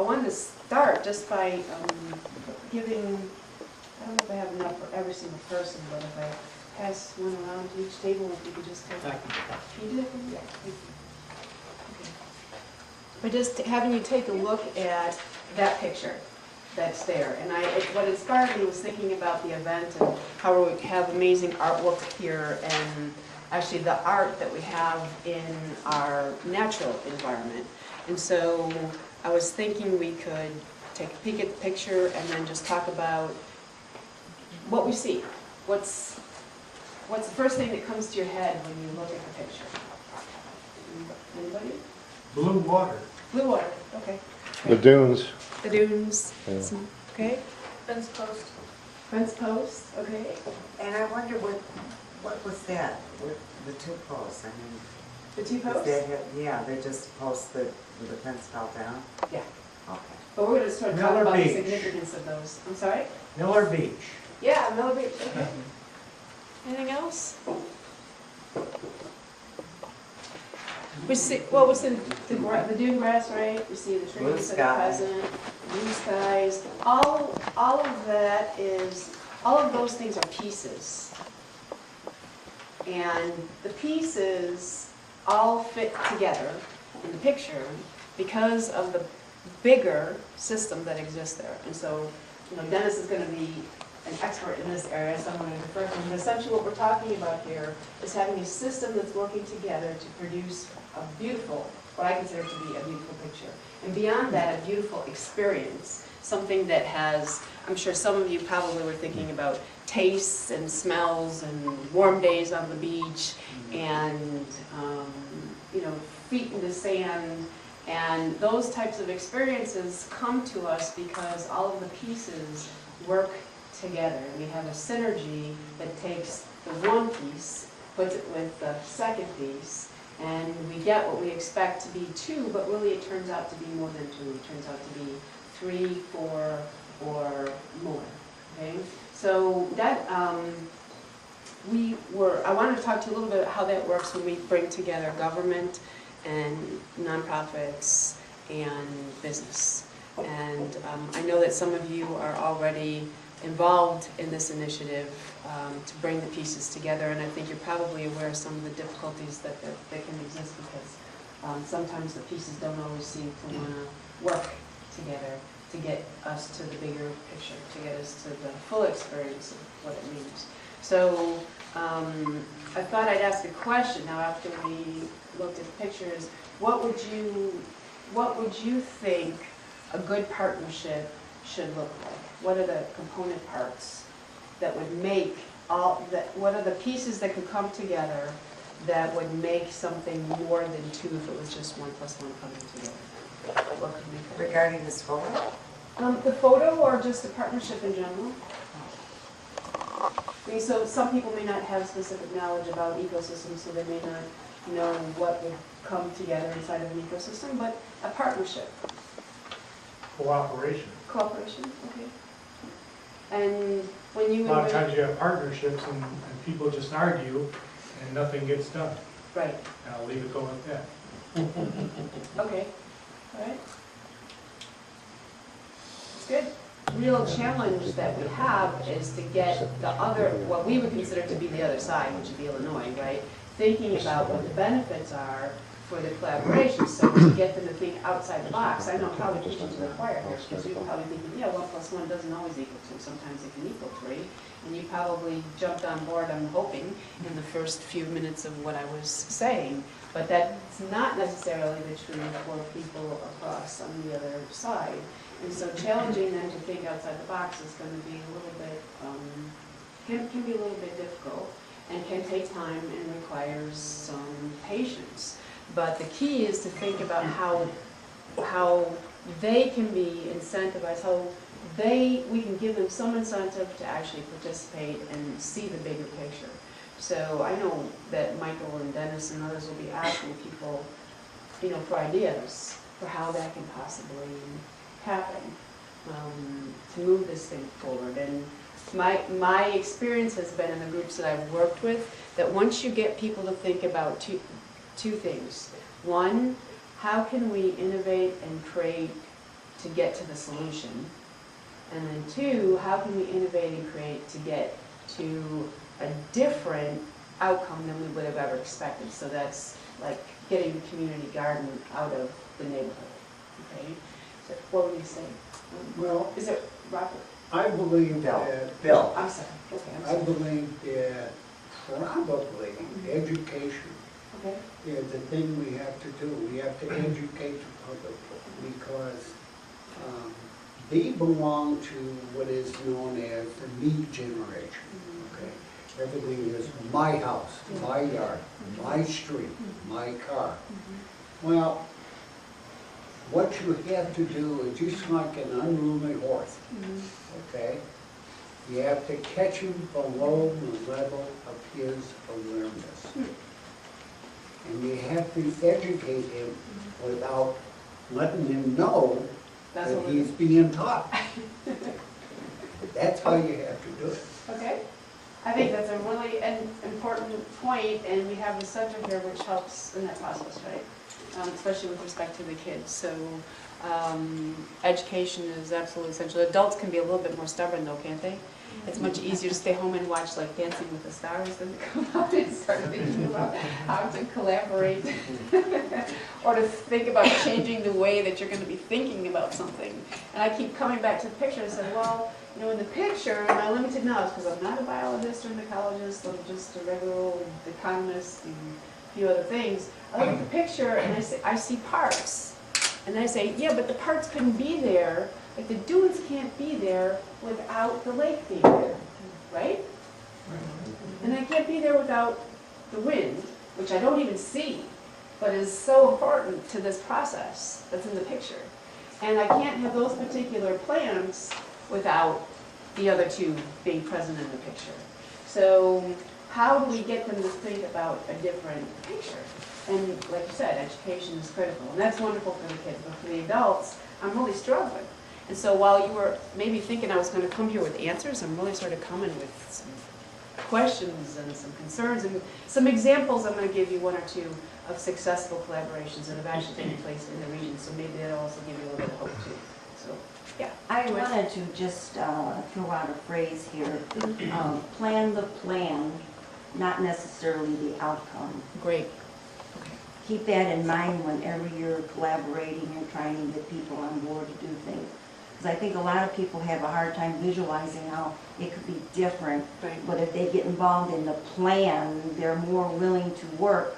wanted to start just by giving, I don't know if I have enough for every single person, but if I pass one around to each table, if you could just take it. You did it? Yeah. Okay. But just having you take a look at that picture that's there. And what inspired me was thinking about the event and how we have amazing artwork here and actually the art that we have in our natural environment. And so I was thinking we could take a peek at the picture and then just talk about what we see. What's the first thing that comes to your head when you look at the picture? Anybody? Blue water. Blue water, okay. The dunes. The dunes, Yeah. okay. Fence post. Fence posts, okay. And I wonder what was that? What, the two posts? I mean, The two is posts? that, yeah, they're just posts that the fence fell down. Yeah. Okay. But we're going to sort of talk Miller about the Beach. significance of those. I'm sorry? Miller Beach. Yeah, Miller Beach, okay. Anything else? We see, well, we see the dune grass, right? We see the Blue trees that are sky. present, blue skies. All of that is, all of those things are pieces. And the pieces all fit together in the picture because of the bigger system that exists there. And so, you know, Dennis is going to be an expert in this area, so I'm going to defer to him. But essentially what we're talking about here is having a system that's working together to produce a beautiful, what I consider to be a beautiful picture. And beyond that, a beautiful experience, something that has, I'm sure some of you probably were thinking about tastes and smells and warm days on the beach and, you know, feet in the sand. And those types of experiences come to us because all of the pieces work together. We have a synergy that takes the one piece, puts it with the second piece, and we get what we expect to be two, but really it turns out to be more than two. It turns out to be 3, 4, or more. Okay? So that I wanted to talk to you a little bit about how that works when we bring together government and nonprofits and business. And I know that some of you are already involved in this initiative to bring the pieces together, and I think you're probably aware of some of the difficulties that can exist because sometimes the pieces don't always seem to want to work together to get us to the bigger picture, to get us to the full experience of what it means. So I thought I'd ask a question now after we looked at the pictures. What would you think a good partnership should look like? What are the component parts that would make all that? What are the pieces that could come together that would make something more than two if it was just 1 + 1 coming together? What could make that? Regarding this photo? The photo or just the partnership in general? I mean, so some people may not have specific knowledge about ecosystems, so they may not know what would come together inside of an ecosystem, but a partnership. Cooperation. Cooperation, okay. And when you... A lot of times you have partnerships and people just argue and nothing gets done. Right, And I'll leave it go at that. okay, all right. It's good. Real challenge that we have is to get the other, what we would consider to be the other side, which would be Illinois, right? Thinking about what the benefits are for the collaboration, so to get them to think outside the box. I know probably teaching to the choir here, because you're probably thinking, yeah, 1 + 1 doesn't always equal 2. Sometimes it can equal 3. And you probably jumped on board, I'm hoping, in the first few minutes of what I was saying. But that's not necessarily the truth for people across on the other side. And so challenging them to think outside the box is going to be a little bit, can be a little bit difficult and can take time and requires some patience. But the key is to think about how they can be incentivized, how we can give them some incentive to actually participate and see the bigger picture. So I know that Michael and Dennis and others will be asking people, you know, for ideas for how that can possibly happen to move this thing forward. And my experience has been in the groups that I've worked with that once you get people to think about two things. One, how can we innovate and create to get to the solution? And then two, how can we innovate and create to get to a different outcome than we would have ever expected? So that's like getting the community garden out of the neighborhood, okay? So what would you say? Well, Is it Robert? I believe Bill. that, Bill. I'm sorry, okay, I'm I sorry. believe that probably education Okay, is the thing we have to do. We have to educate the public because they belong to what is known as the me generation, okay? Everything is my house, my yard, my street, my car. Well, what you have to do is just like an unruly horse, okay? You have to catch him below the level of his awareness. And you have to educate him without letting him know that's that what we're he's being taught. That's how you have to do it. okay. I think that's a really important point, and we have the subject here which helps in that process, right? Especially with respect to the kids. So education is absolutely essential. Adults can be a little bit more stubborn though, can't they? It's much easier to stay home and watch like Dancing with the Stars than to come out and start thinking about how to collaborate or to think about changing the way that you're going to be thinking about something. And I keep coming back to the picture and say, well, you know, in the picture, in my limited knowledge, because I'm not a biologist or an ecologist, I'm just a regular old economist and a few other things, I look at the picture and I see parks. And I say, yeah, but the parks couldn't be there, like the dunes can't be there without the lake being there, right? And they can't be there without the wind, which I don't even see, but is so important to this process that's in the picture. And I can't have those particular plans without the other two being present in the picture. So how do we get them to think about a different picture? And like you said, education is critical, and that's wonderful for the kids, but for the adults, I'm really struggling. And so while you were maybe thinking I was going to come here with answers, I'm really sort of coming with some questions and some concerns and some examples. I'm going to give you one or two of successful collaborations that have actually taken place in the region, so maybe that'll also give you a little bit of hope too. So, yeah. I wanted to just throw out a phrase here, plan the plan, not necessarily the outcome. Great. Keep that in mind whenever you're collaborating and trying to get people on board to do things. Because I think a lot of people have a hard time visualizing how it could be different. Right. But if they get involved in the plan, they're more willing to work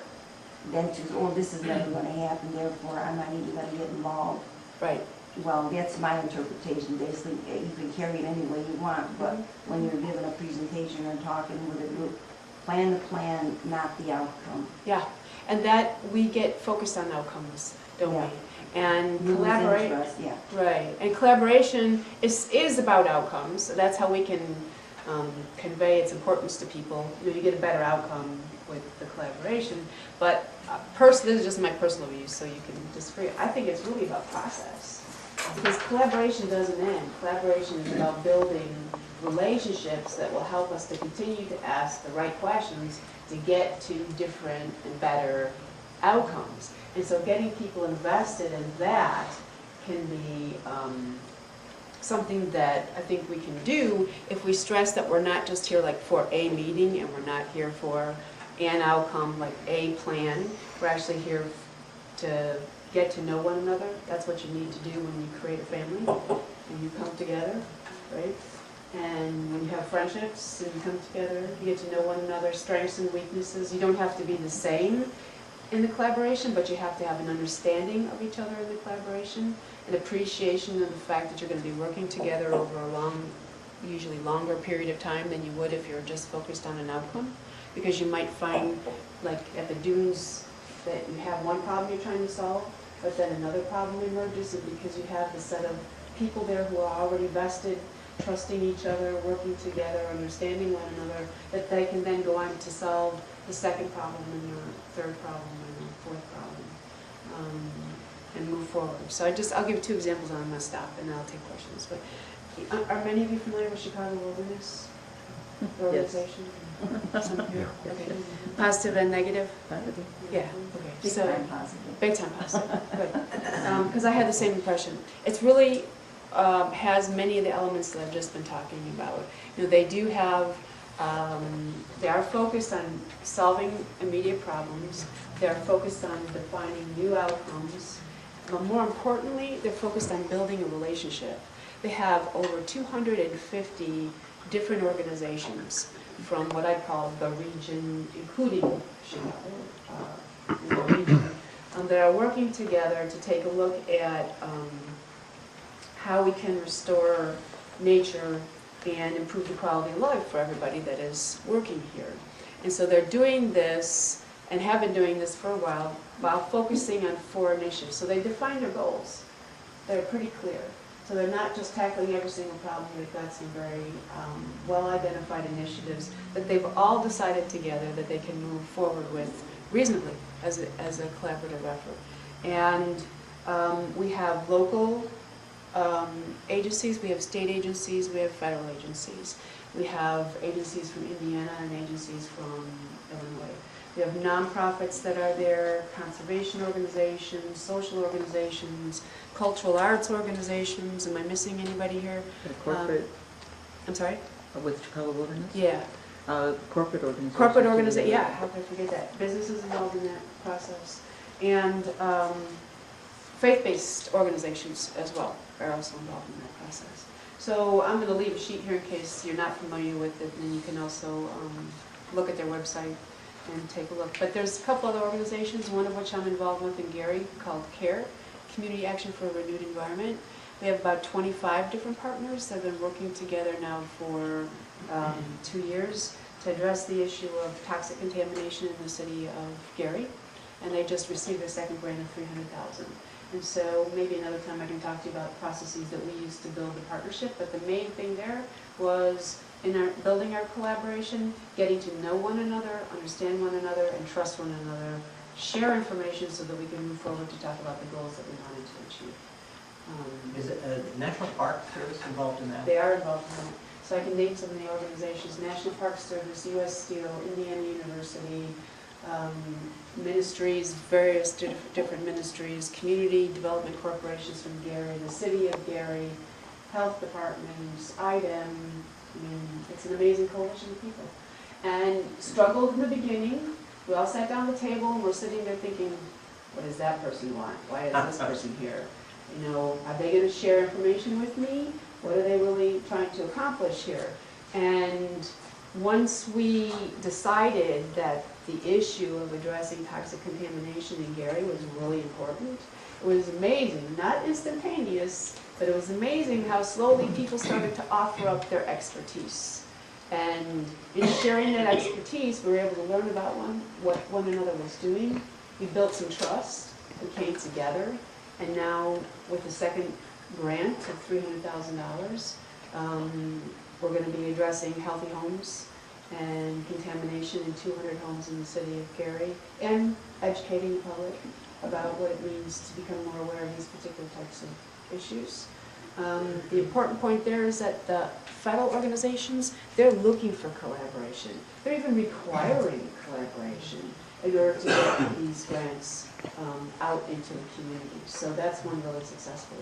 than to, oh, this is never going to happen, therefore I'm not even going to get involved. Right. Well, that's my interpretation. Basically, you can carry it any way you want, but when you're giving a presentation or talking with a group, plan the plan, not the outcome. Yeah. And that we get focused on outcomes, don't Yeah. we? And Lose collaborate. interest, yeah. Right. And collaboration is about outcomes. So that's how we can convey its importance to people. You know, you get a better outcome with the collaboration. But this is just my personal view, so you can disagree. I think it's really about process. Because collaboration doesn't end. Collaboration is about building relationships that will help us to continue to ask the right questions to get to different and better outcomes. And so getting people invested in that can be something that I think we can do if we stress that we're not just here like for a meeting and we're not here for an outcome, like a plan. We're actually here to get to know one another. That's what you need to do when you create a family and you come together, right? And when you have friendships and you come together, you get to know one another's strengths and weaknesses. You don't have to be the same in the collaboration, but you have to have an understanding of each other in the collaboration, an appreciation of the fact that you're going to be working together over a usually longer period of time than you would if you're just focused on an outcome. Because you might find, like at the dunes, that you have one problem you're trying to solve, but then another problem emerges, and because you have the set of people there who are already vested, trusting each other, working together, understanding one another, that they can then go on to solve the second problem and the third problem and the fourth problem, and move forward. So I'll give 2 examples and I'm going to stop and then I'll take questions. But are many of you familiar with Chicago Wilderness? the organization? Okay. Positive and negative? Yeah, okay. Big So, time positive. big time positive, good. Because I had the same impression. It's really has many of the elements that I've just been talking about. You know, they do have, they are focused on solving immediate problems. They're focused on defining new outcomes. But more importantly, they're focused on building a relationship. They have over 250 different organizations from what I call the region, including Chicago, in the region, that are working together to take a look at how we can restore nature and improve the quality of life for everybody that is working here. And so they're doing this, and have been doing this for a while focusing on 4 initiatives. So they define their goals. They're pretty clear. So they're not just tackling every single problem. They've got some very well-identified initiatives that they've all decided together that they can move forward with reasonably as a collaborative effort. And we have local agencies, we have state agencies, we have federal agencies. We have agencies from Indiana and agencies from Illinois. We have nonprofits that are there, conservation organizations, social organizations, cultural arts organizations. Am I missing anybody here? Corporate, I'm sorry? with Chicago Wilderness? Yeah. Corporate organizations. Corporate organization, yeah, how could I forget that? Businesses involved in that process. And faith-based organizations as well are also involved in that process. So I'm going to leave a sheet here in case you're not familiar with it, and you can also look at their website and take a look. But there's a couple other organizations, one of which I'm involved with in Gary, called CARE, Community Action for a Renewed Environment. We have about 25 different partners that have been working together now for 2 years to address the issue of toxic contamination in the city of Gary. And they just received their second grant of $300,000. And so maybe another time I can talk to you about processes that we used to build the partnership. But the main thing there was in our building our collaboration, getting to know one another, understand one another, and trust one another, share information so that we can move forward to talk about the goals that we wanted to achieve. Is it a National Park Service involved in that? They are involved in that. So I can name some of the organizations: National Park Service, U.S. Steel, Indiana University, ministries, various different ministries, community development corporations from Gary, the city of Gary, health departments, IDEM. I mean, it's an amazing coalition of people. And struggled in the beginning. We all sat down at the table and we're sitting there thinking, what does that person want? Why is this person here? You know, are they going to share information with me? What are they really trying to accomplish here? And once we decided that the issue of addressing toxic contamination in Gary was really important, it was amazing, not instantaneous, but it was amazing how slowly people started to offer up their expertise. And in sharing that expertise, we were able to learn about what one another was doing. We built some trust, we came together, and now with the second grant of $300,000, we're going to be addressing healthy homes and contamination in 200 homes in the city of Gary, and educating the public about what it means to become more aware of these particular types of issues. The important point there is that the federal organizations, they're looking for collaboration. They're even requiring collaboration in order to get these grants out into the community. So that's one really successful